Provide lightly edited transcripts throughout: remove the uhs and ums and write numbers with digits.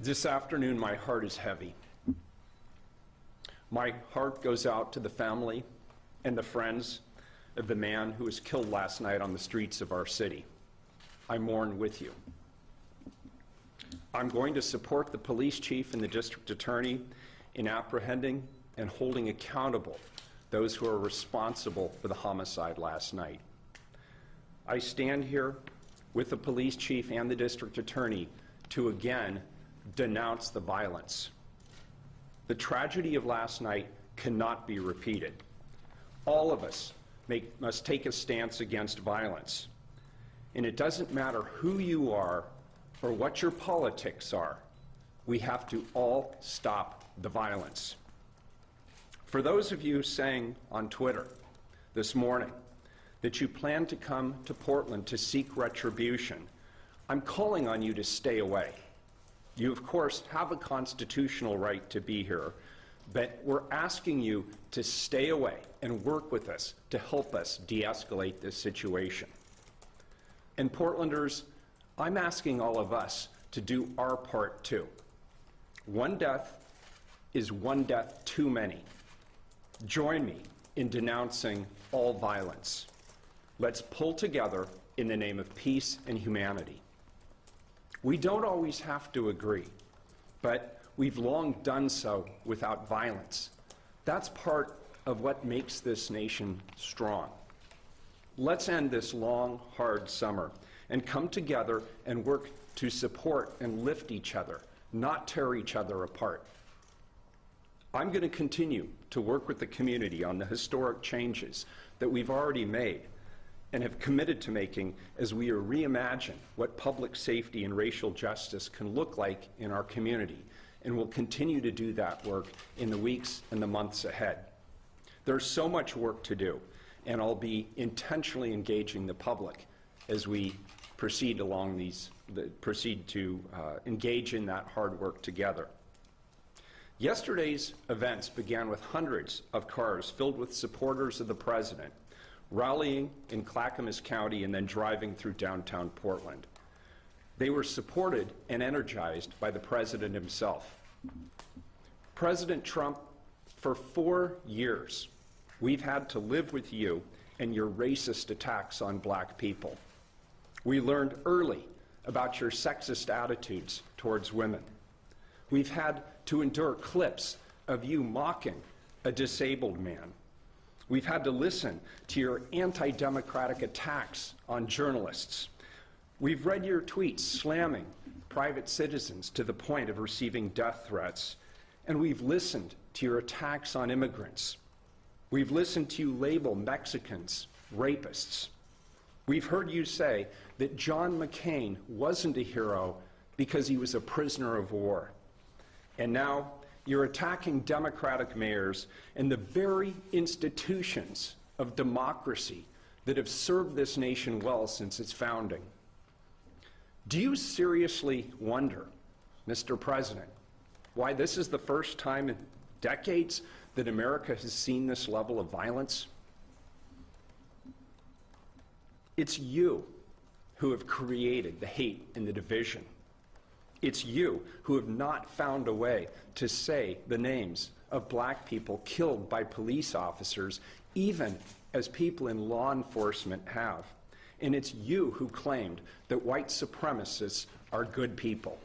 This afternoon, my heart is heavy. My heart goes out to the family and the friends of the man who was killed last night on the streets of our city. I mourn with you. I'm going to support the police chief and the district attorney in apprehending and holding accountable those who are responsible for the homicide last night. I stand here with the police chief and the district attorney to again denounce the violence. The tragedy of last night cannot be repeated. All of us must take a stance against violence. And it doesn't matter who you are or what your politics are. We have to all stop the violence. For those of you saying on Twitter this morning that you plan to come to Portland to seek retribution, I'm calling on you to stay away. You, of course, have a constitutional right to be here, but we're asking you to stay away and work with us to help us de-escalate this situation. And Portlanders, I'm asking all of us to do our part too. One death is one death too many. Join me in denouncing all violence. Let's pull together in the name of peace and humanity. We don't always have to agree, but we've long done so without violence. That's part of what makes this nation strong. Let's end this long, hard summer and come together and work to support and lift each other, not tear each other apart. I'm going to continue to work with the community on the historic changes that we've already made and have committed to making as we reimagine what public safety and racial justice can look like in our community. And we'll continue to do that work in the weeks and the months ahead. There's so much work to do, and I'll be intentionally engaging the public as we proceed to engage in that hard work together. Yesterday's events began with hundreds of cars filled with supporters of the president, rallying in Clackamas County and then driving through downtown Portland. They were supported and energized by the president himself. President Trump, for 4 years, we've had to live with you and your racist attacks on black people. We learned early about your sexist attitudes towards women. We've had to endure clips of you mocking a disabled man. We've had to listen to your anti-democratic attacks on journalists. We've read your tweets slamming private citizens to the point of receiving death threats. And we've listened to your attacks on immigrants. We've listened to you label Mexicans rapists. We've heard you say that John McCain wasn't a hero because he was a prisoner of war. And now you're attacking Democratic mayors and the very institutions of democracy that have served this nation well since its founding. Do you seriously wonder, Mr. President, why this is the first time in decades that America has seen this level of violence? It's you who have created the hate and the division. It's you who have not found a way to say the names of black people killed by police officers, even as people in law enforcement have. And it's you who claimed that white supremacists are good people.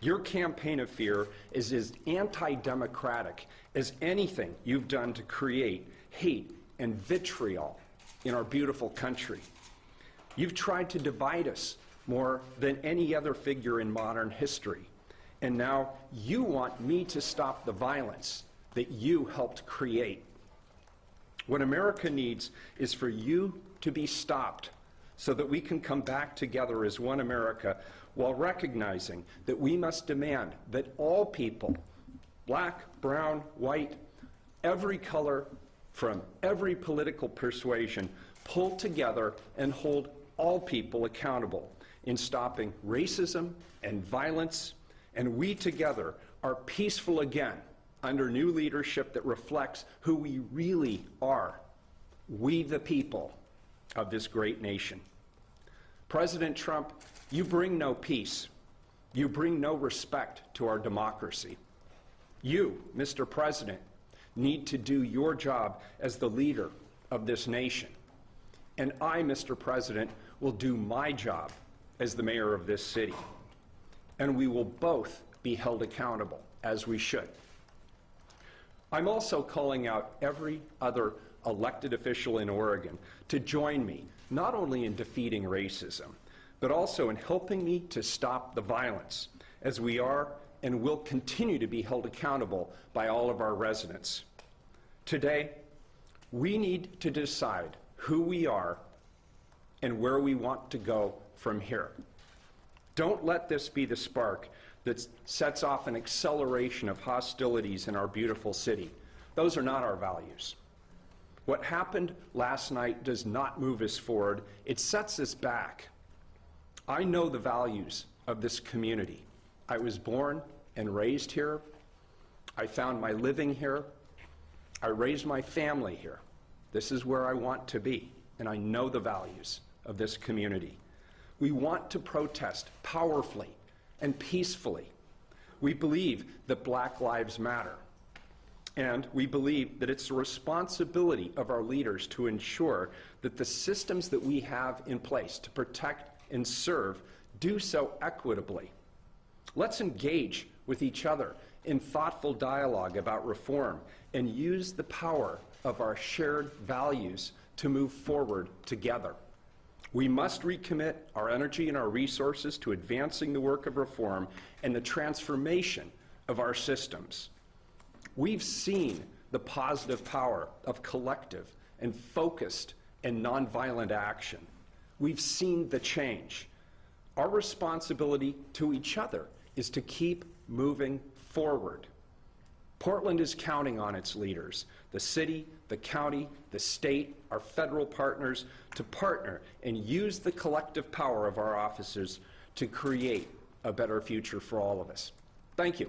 Your campaign of fear is as anti-democratic as anything you've done to create hate and vitriol in our beautiful country. You've tried to divide us more than any other figure in modern history. And now you want me to stop the violence that you helped create. What America needs is for you to be stopped so that we can come back together as one America while recognizing that we must demand that all people, black, brown, white, every color, from every political persuasion, pull together and hold all people accountable in stopping racism and violence, and we together are peaceful again under new leadership that reflects who we really are, we the people of this great nation. President Trump, you bring no peace. You bring no respect to our democracy. You, Mr. President, need to do your job as the leader of this nation. And I, Mr. President, will do my job as the mayor of this city. And we will both be held accountable, as we should. I'm also calling out every other elected official in Oregon to join me, not only in defeating racism, but also in helping me to stop the violence, as we are and will continue to be held accountable by all of our residents. Today, we need to decide who we are and where we want to go from here. Don't let this be the spark that sets off an acceleration of hostilities in our beautiful city. Those are not our values. What happened last night does not move us forward. It sets us back. I know the values of this community. I was born and raised here. I found my living here. I raised my family here. This is where I want to be, and I know the values of this community. We want to protest powerfully and peacefully. We believe that Black Lives Matter, and we believe that it's the responsibility of our leaders to ensure that the systems that we have in place to protect and serve do so equitably. Let's engage with each other in thoughtful dialogue about reform and use the power of our shared values to move forward together. We must recommit our energy and our resources to advancing the work of reform and the transformation of our systems. We've seen the positive power of collective and focused and nonviolent action. We've seen the change. Our responsibility to each other is to keep moving forward. Portland is counting on its leaders, the city, the county, the state, our federal partners, to partner and use the collective power of our officers to create a better future for all of us. Thank you.